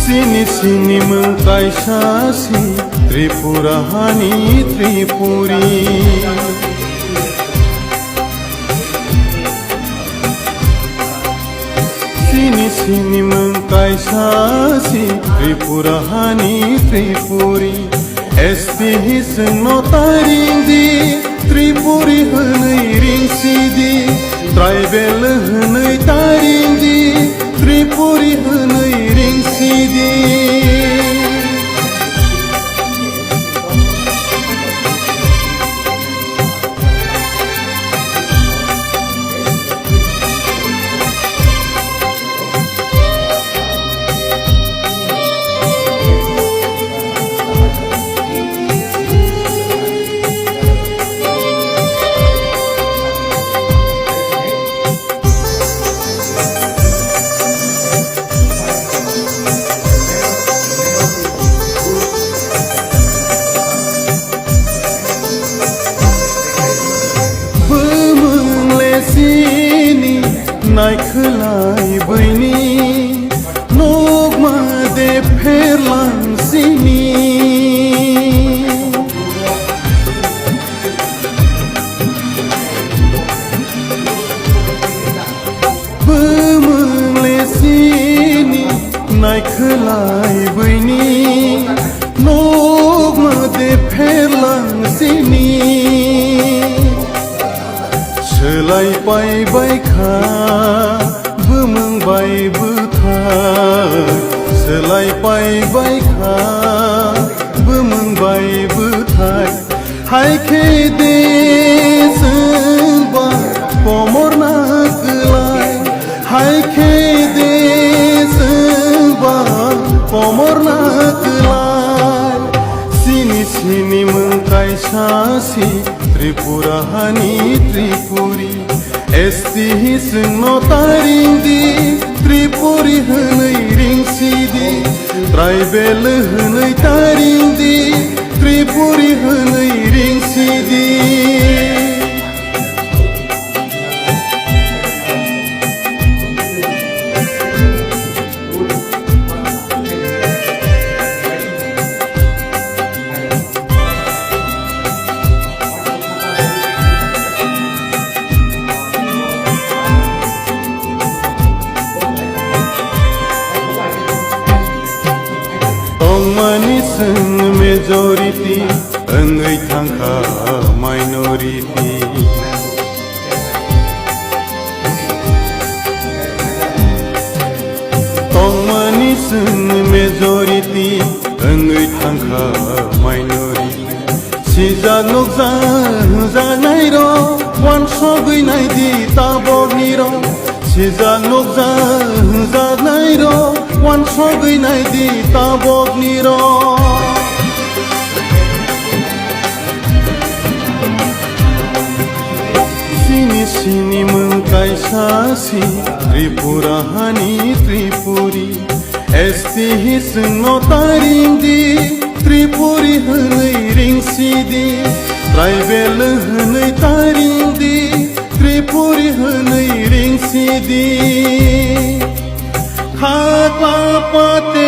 Sini sini mengkai sasi Tripura hani Tripuri Sini sini mengkai sasi Tripura hani Tripuri Esti hiseng notaring di Tripuri hanai ring sidi Tribal hanai taring di Tripuri hanai ring sidi Naikhlai băini Nogma de perlan sini Bămânle sini Naikhlai băini Nogma de perlan sini Shelai pai bai kha Bămâng bai băthai Shelai pai bai kha Bămâng bai băthai Hai khe de sâmba Pomor na câlai Hai khe de sâmba Pomor na câlai Sini sini mâncai sasi Tripura hani Tripuri Esti hiseng notaring di Tripuri hanai ring sidi Tribal hanai taring di Tripuri hanai ring sidi Maniseng majority Engai thangkha minority Tong maniseng majority Engai thangkha minority Sijak nokja janai ro Wan sogui nai di tabog ni ro Sijak nokja janai ro Wan sogui nai di tabog ni ro Sini sini mengkai sasi Tripura hani Tripuri Esti hiseng notaring di Tripuri hanai ring sidi Tribal hanai taring di Tripuri hanai ring sidi Hak lapate